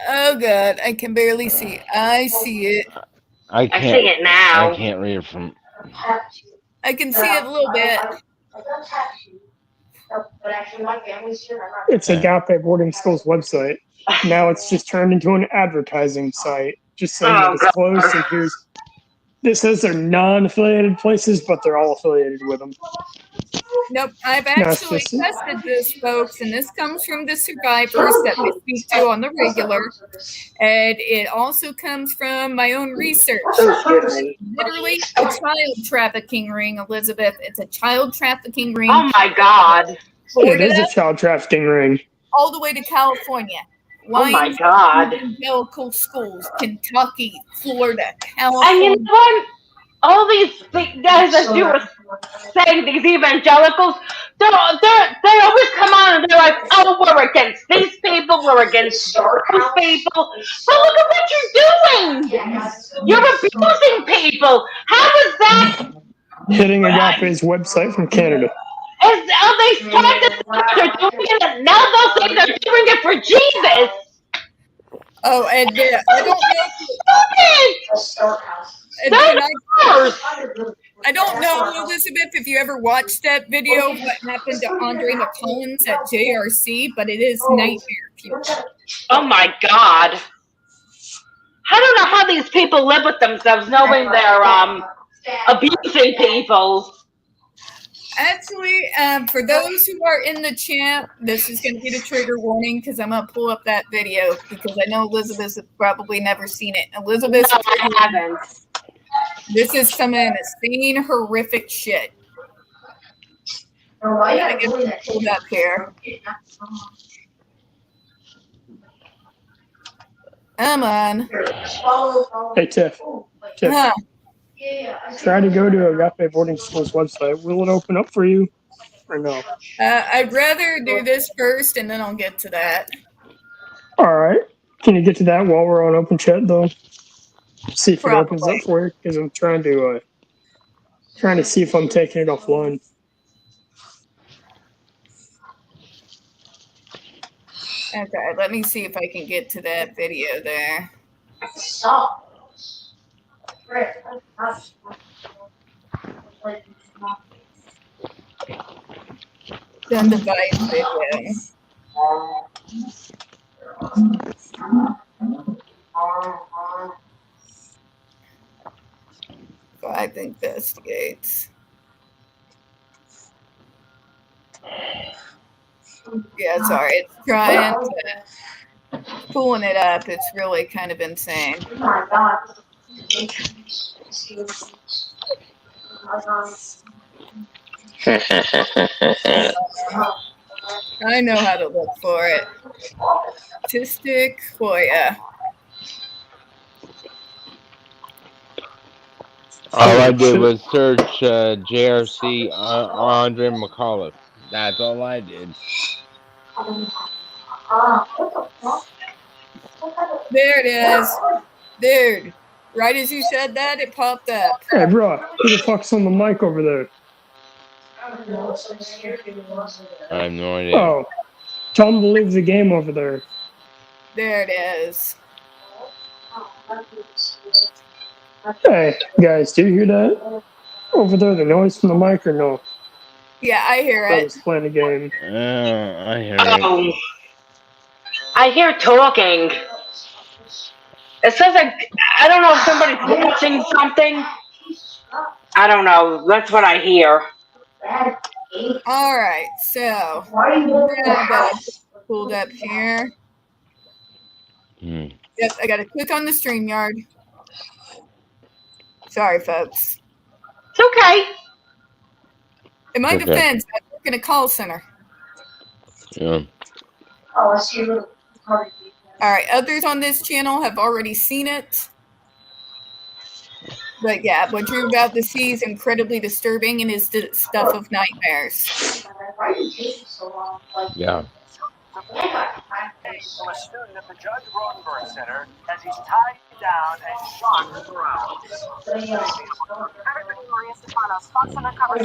Oh god, I can barely see. I see it. I I can't. see it now. I can't read it from. I can see it a little bit. It's Agape Boarding School's website. Now it's just turned into an advertising site, just saying that it's closed. And here's this says they're non-affiliated places, but they're all affiliated with them. Nope, I've No, it's actually just- tested this, folks, and this comes from the survivors that we speak to on the regular, and it also comes from my own research. Literally a child trafficking ring, Elizabeth. It's a child trafficking ring. Oh my god. It Florida, is a child trafficking ring. all the way to California. Oh my Lyons god. Evangelical schools, Kentucky, Florida, And you California. know what? All these guys that you were saying, these evangelicals, they always come on and they're like, oh, we're against these people, we're against those people. But look at what you're doing. You're abusing people. How is that? Hitting Agape's website from Canada. Are they started they're doing it? Now they'll say they're doing it for Jesus. Oh, and I don't know. And then I don't know, Elizabeth, if you ever watched that video, what happened to Andre McCollins at JRC, but it is nightmare fuel. Oh my god. I don't know how these people live with themselves knowing they're abusing people. Actually, for those who are in the chat, this is going to be the trigger warning because I'm going to pull up that video because I know Elizabeth has probably never seen it. Elizabeth, No, I haven't. this is some insane, horrific shit. I gotta get it pulled up here. Come on. Hey, Tiff. Huh. Try to go to Agape Boarding School's website. Will it open up for you or no? I'd rather do this first and then I'll get to that. All right. Can you get to that while we're on open chat, though? See if it opens up for you, because I'm trying to see if I'm taking it offline. Okay, let me see if I can get to that video there. Done device video. Five investigates. Yeah, sorry. It's trying to pulling it up. It's really kind of insane. I know how to look for it. Autistic Hoya. All I did was search JRC Andre McAuliffe. That's all I did. There it is. Dude, right as you said that, it popped up. Hey, bro, who the fuck's on the mic over there? I have no idea. Oh, tell him to leave the game over there. There it is. Hey, guys, do you hear that? Over there, the noise from the mic or no? Yeah, I hear I it. was playing a game. I hear it. Oh, I hear talking. It sounds like, I don't know if somebody's watching something. I don't know. That's what I hear. All right, so I got it pulled up here. Yep, I got to click on the StreamYard. Sorry, folks. It's okay. In my Okay. defense, I work in a call center. Yeah. All right, others on this channel have already seen it. But yeah, what you're about to see is incredibly disturbing and is the stuff of nightmares. Yeah. From a student at the Judge Rosenberg Center as he's tied down and shot to the ground. Everybody, Maria Stefanos, Fox Undercover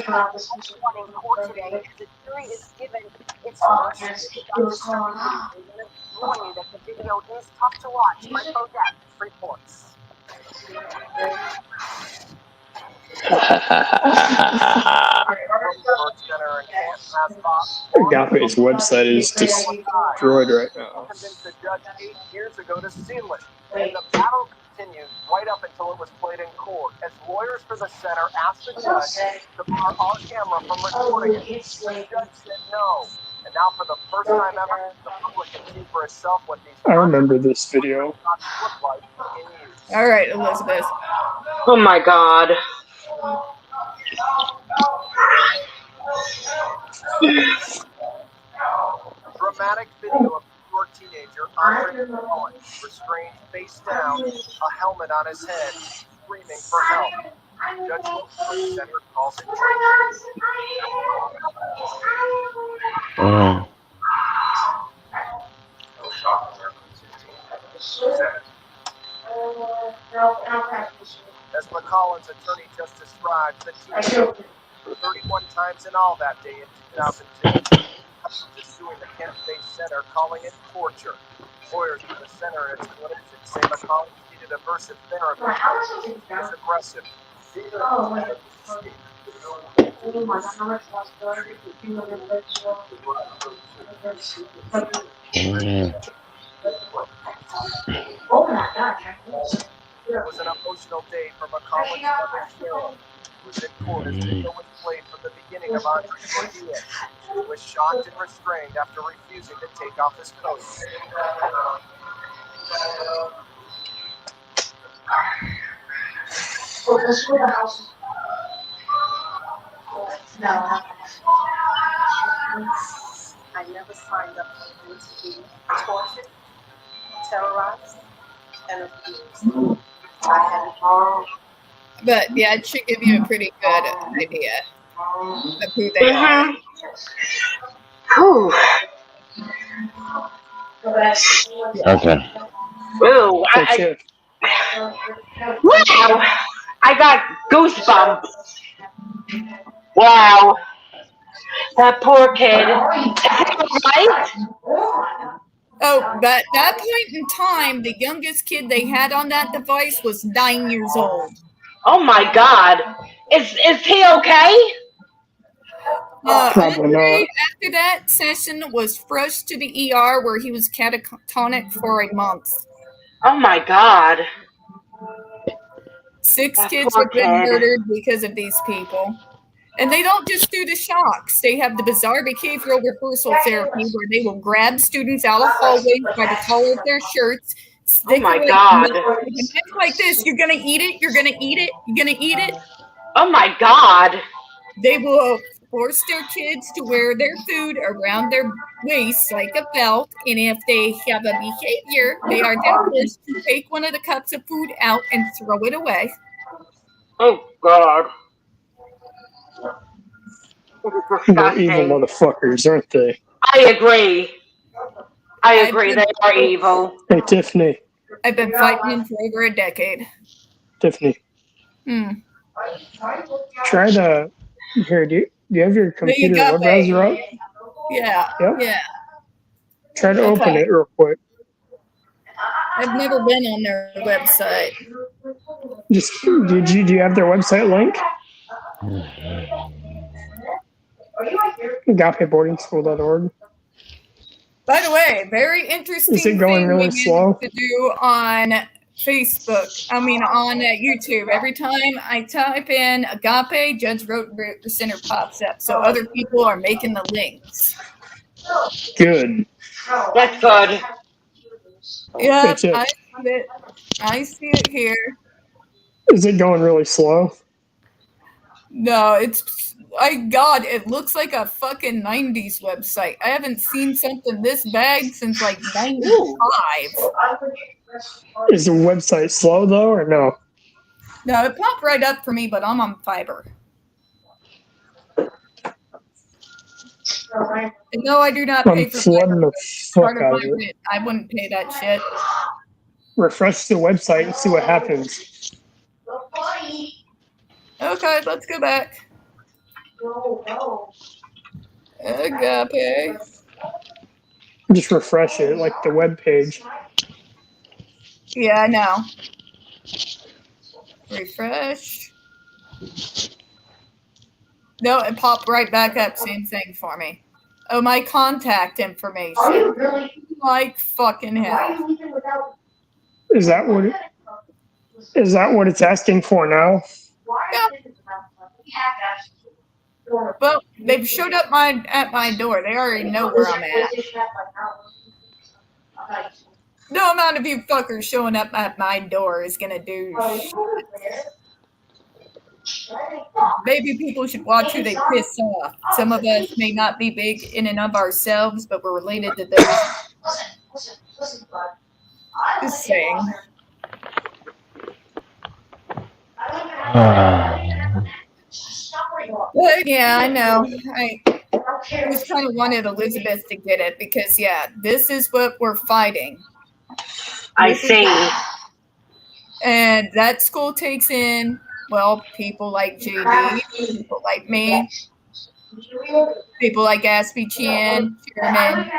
morning court today as the jury is given its first warning you that the video is tough to watch. Mike Bodette reports. Agape's website is destroyed right now. Convinced the judge 8 years ago to seal it. And the battle continued right up until it was played in court. As lawyers for the center asked the judge to bar our camera from recording it, the judge said no. And now for the first time ever, the public can see for itself what these I remember this video. look like in use. All right, Elizabeth. Oh my God. Dramatic video of a New York teenager, Andre McAuliffe, restrained face down, a helmet on his head, screaming for help. Judge Rosenberg Center calls it Oh. As McCollin's attorney just described, the teenager 31 times in all that day in 2002. Suing the Kent State Center, calling it torture. Lawyers for the center and its clinicians say McCollins needed aversive therapy. He was aggressive. It was an emotional day for McCollins' mother, Cheryl, who was in court as video was played from the beginning of Andre's career. He was shocked and restrained after refusing to take off his coat. I never signed up for this to be tortured, terrorized, and abused. But yeah, it should give you a pretty good idea of who they are. Whew. Okay. Ooh, That's it. wow. I got goosebumps. Wow. That poor kid. Right? Oh, but that point in time, the youngest kid they had on that device was 9 years old. Oh my God. Is he okay? Probably not. After that session was rushed to the ER where he was catatonic for a month. Oh my God. 6 That kids poor have been kid. murdered because of these people. And they don't just do the shocks. They have the bizarre behavioral reversal therapy where they will grab students out of hallways by the collar of their shirts. Oh my God. Like this, you're gonna eat it, you're gonna eat it, you're gonna eat it. Oh my God. They will force their kids to wear their food around their waist like a belt, and if they have a behavior, they are then forced to take one of the cups of food out and throw it away. Oh God. They're evil motherfuckers, aren't they? I agree. They are evil. Hey, Tiffany. I've been fighting them for over a decade. Tiffany. Try to. Here, do you have your computer web browser up? Yeah. Yep. Yeah. Try to open it real quick. I've never been on their website. Just do you have their website link? AgapeBoardingSchool.org. By the way, very interesting. Is it going really slow? To do on Facebook. I mean, on YouTube. Every time I type in Agape, Judge Rotenberg Center pops up. So other people are making the links. Good. That's good. Yeah, I see it here. Is it going really slow? No, God, it looks like a fucking 90s website. I haven't seen something this bad since like 95. Is the website slow though, or no? No, it popped right up for me, but I'm on fiber. And no, I do not pay for flooding the fuck out of it. I wouldn't pay that shit. Refresh the website and see what happens. Okay, let's go back. Agape. Just refresh it, like the web page. Yeah, I know. Refresh. No, it popped right back up. Same thing for me. Oh, my contact information. Are you really? Like fucking Why are hell. you leaving without? Is that what it's asking for now? Why are you leaving without? We have to. Well, they've showed up at my door. They already know where I'm at. No amount of you fuckers showing up at my door is gonna do shit. Maybe people should watch who they piss off. Some of us may not be big in and of ourselves, but we're related to those. Just saying. Well, yeah, I know. I just kind of wanted Elizabeth to get it because, yeah, this is what we're fighting. I see. And that school takes in, well, people like JD, people like me, people like Aspie Chan, Sherman,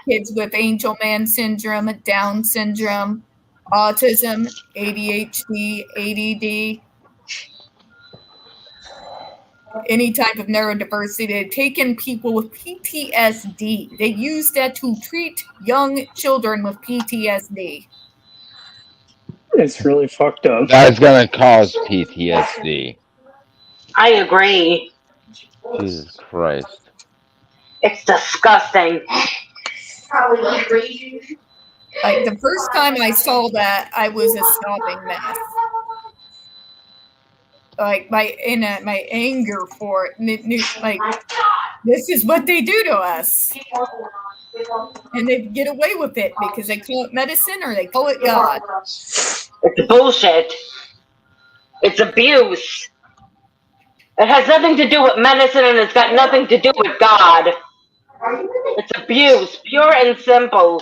kids with Angelman syndrome, Down syndrome, autism, ADHD, ADD, any type of neurodiversity. They've taken people with PTSD. They use that to treat young children with PTSD. It's really fucked up. That's gonna cause PTSD. I agree. Jesus Christ. It's disgusting. Like the first time I saw that, I was a sobbing mess. Like my anger for it, like this is what they do to us, and they get away with it because they call it medicine or they call it God. It's bullshit. It's abuse. It has nothing to do with medicine and it's got nothing to do with God. It's abuse, pure and simple.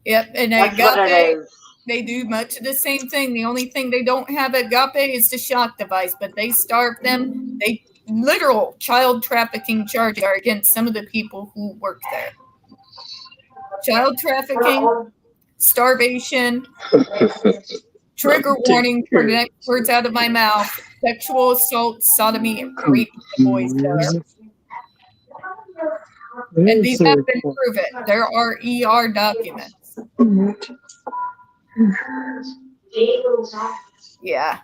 Yep, and That's what it is. they do much of the same thing. The only thing they don't have at Agape is the shock device, but they starve them. They literal child trafficking charges are against some of the people who work there. Child trafficking, starvation, trigger warning for the next words out of my mouth, sexual assault, sodomy, and rape of the boys there. And these have been proven. There are ER documents. Yeah.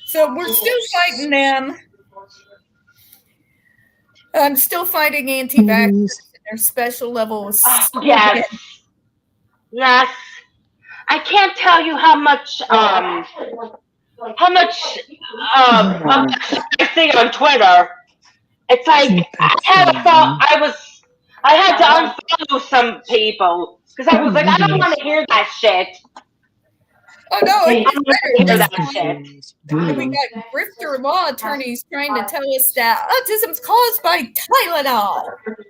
So we're still fighting them. I'm still fighting anti-vaxxers and their special levels. Yes. Yes. I can't tell you how much I see on Twitter. It's like I had to unfollow some people because I was like, I don't want to hear that shit. Oh no, I don't want to hear that shit. we got grifter law attorneys trying to tell us that autism's caused by Tylenol.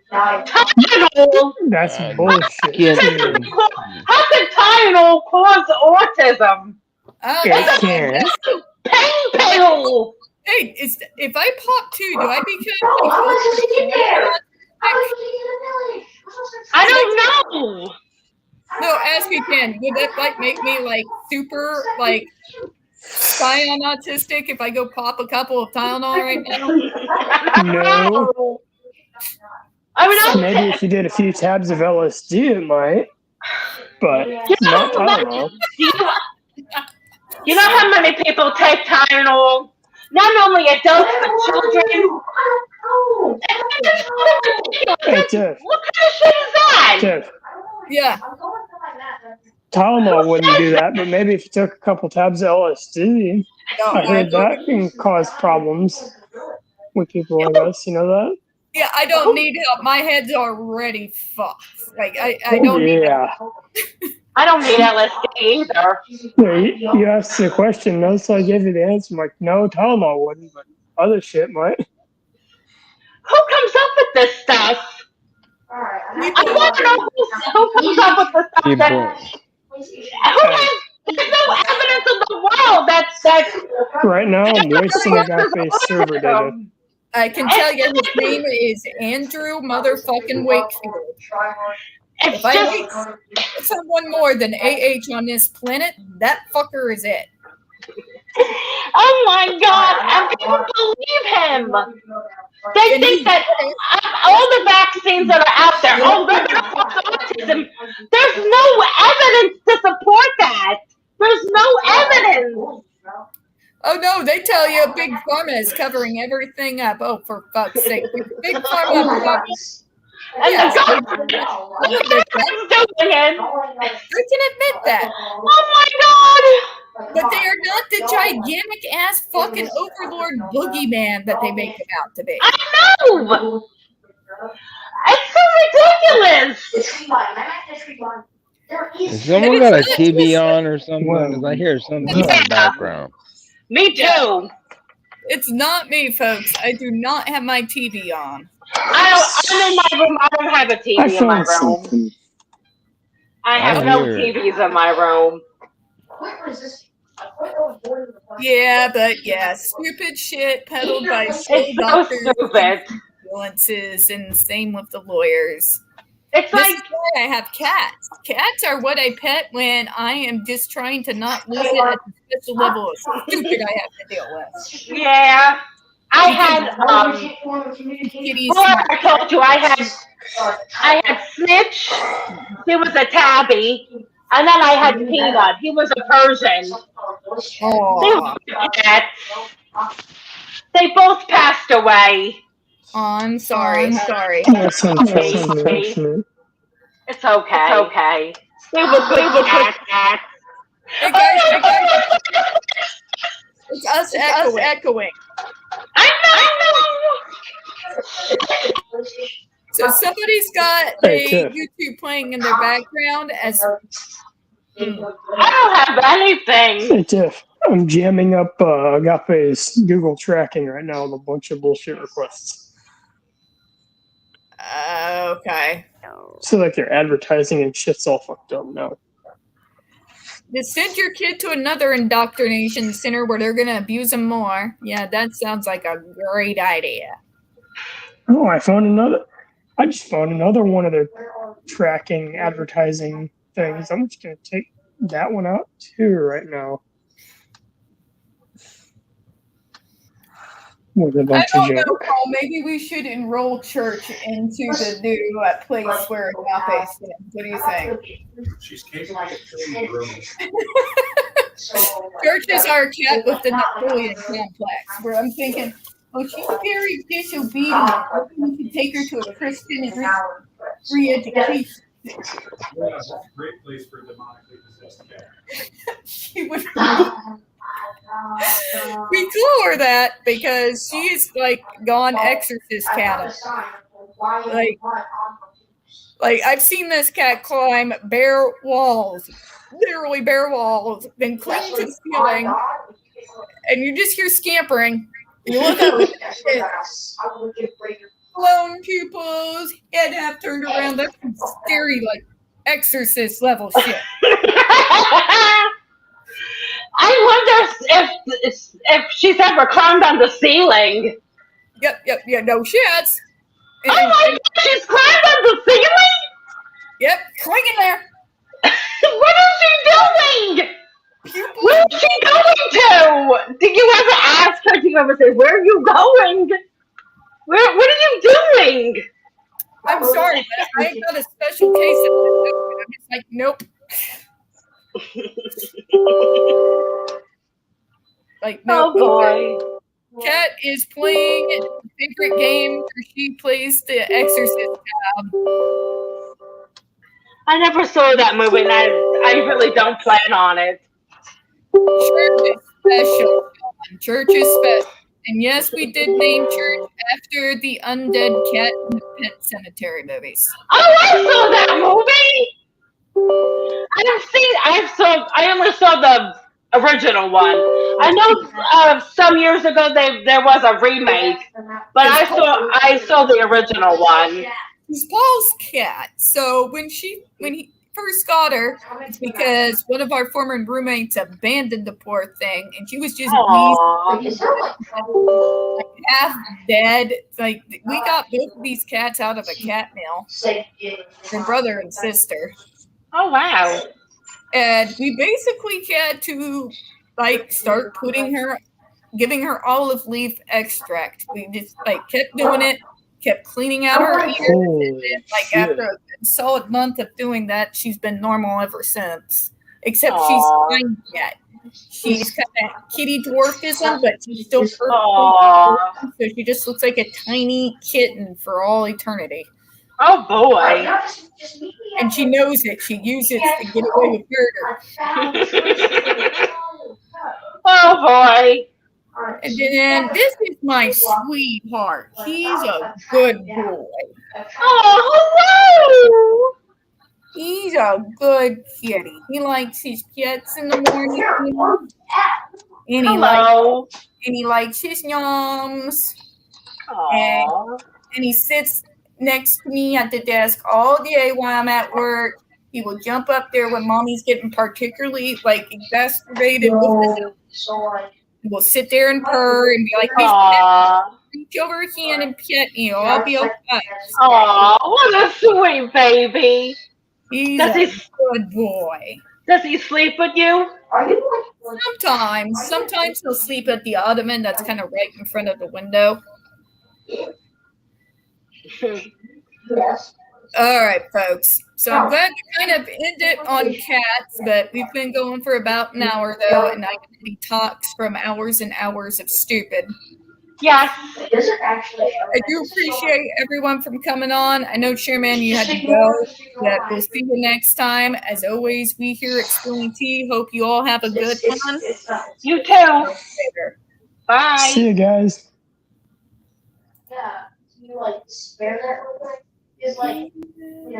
Tylenol. That's bullshit. How can Tylenol cause autism? It can't. Pain pill. Hey, if I pop 2, do I become I don't know. No, ask again. Would that make me super Scion autistic if I go pop a couple of Tylenol right now? No. I mean, maybe if you did a few tabs of LSD, it might. But not Tylenol. You know how many people take Tylenol? Not only adults, but children. Hey, Jeff. What kind of shit is that? Jeff. Yeah. Tylenol wouldn't do that, but maybe if you took a couple tabs of LSD, I heard that can cause problems with people like us. You know that? Yeah, I don't need help. My head's already fucked. I don't need help. I don't need LSD either. Yeah, you asked the question, no, so I gave you the answer. I'm like, no, Tylenol wouldn't, but other shit might. Who comes up with this stuff? I want to know who comes up with this stuff. There's no evidence in the world that's right now, I'm wasting Agape's server data. I can tell you his name is Andrew motherfucking Wakefield. If I meet someone more than AH on this planet, that fucker is it. Oh my God, I can't believe him. They think that all the vaccines that are out there, they're going to cause autism. There's no evidence to support that. There's no evidence. Oh no, they tell you Big Pharma is covering everything up. Oh, for fuck's sake. Big Pharma. And yes, the government is doing it. I can admit that. Oh my God. But they are not the gigantic ass fucking overlord boogeyman that they make them out to be. I know. It's so ridiculous. Has someone got a TV on or something? Because I hear something in the background. Me too. It's not me, folks. I do not have my TV on. I'm in my room. I don't have a TV in my room. I have no TVs in my room. Yeah, but yeah, stupid shit peddled by shit doctors, ambulances, and same with the lawyers. It's this like is why I have cats. Cats are what I pet when I am just trying to not lose it at the special level of stupid I have to deal with. Yeah, I had kitties. I told you I had Snitch. He was a tabby, and then I had Peanut. He was a Persian. Oh. They both passed away. Oh, I'm sorry. That's unfortunate. It's okay. It's okay. They were good cats. Hey guys. It's us echoing. I know. So somebody's got a YouTube playing in their background as. I don't have anything. Hey, Tiff, I'm jamming up Agape's Google tracking right now with a bunch of bullshit requests. Okay. So like their advertising and shit's all fucked up now. Just send your kid to another indoctrination center where they're gonna abuse them more. Yeah, that sounds like a great idea. Oh, I just found another one of their tracking advertising things. I'm just gonna take that one out too right now. With a bunch I don't of know, junk. Paul. Maybe we should enroll church into the new place where Agape stands. What do you think? She's capable of killing the room. Church is our cat with the Napoleon complex, where I'm thinking, oh, she's very disobedient. We could take her to a Christian and re-education. Yeah, that's a great place for a demonically possessed cat. She would. We call her that because she's like gone exorcist cat. Like I've seen this cat climb bare walls, literally bare walls, then cling to the ceiling, and you just hear scampering. You look up, blown pupils, head half turned around. That's some scary, like exorcist level shit. I wonder if she's ever climbed on the ceiling. Yep. No shits. Oh my God, she's climbed on the ceiling? Yep, clinging there. What is she doing? Where is she going to? Did you ever ask her? Did you ever say, where are you going? What are you doing? I'm sorry, but I ain't got a special case of this. I'm just like, nope. Like, no. Oh boy. Cat is playing a favorite game where she plays the Exorcist tab. I never saw that movie, and I really don't plan on it. Church is special. Church is special. And yes, we did name Church after the Undead Cat in the Pet Cemetery movies. Oh, I saw that movie. I only saw the original one. I know some years ago there was a remake, but I saw the original one. It's Paul's cat. So when he first got her, it's because one of our former roommates abandoned the poor thing, and she was just half dead. Like we got both of these cats out of a cat meal, their brother and sister. Oh wow! And we basically had to like start giving her olive leaf extract. We just like kept doing it. Kept cleaning out her ears, and then, like after a solid month of doing that, she's been normal ever since. Except she's fine yet. She's got that kitty dwarfism, but she's still perfect. So she just looks like a tiny kitten for all eternity. Oh boy! And she knows it. She uses it to get away with murder. Oh boy! And then this is my sweetheart. He's a good boy. Oh, hello! He's a good kitty. He likes his pets in the morning. And he likes his yums. And he sits next to me at the desk all day while I'm at work. He will jump up there when mommy's getting particularly like exacerbated with the we'll sit there and purr and be like, reach over here and pet me. I'll be okay. Aw, what a sweet baby. He's a good boy. Does he sleep with you? Sometimes. Sometimes he'll sleep at the ottoman that's kind of right in front of the window. Yes. All right, folks. So I'm glad we kind of end it on cats, but we've been going for about an hour, though, and I can detox from hours and hours of stupid. Yes. I do appreciate everyone from coming on. I know, Chairman, you had to go, but we'll see you next time. As always, we here at Spilling Tea hope you all have a good one. You too. Bye. See you guys. Yeah. You like spare that real quick? Is like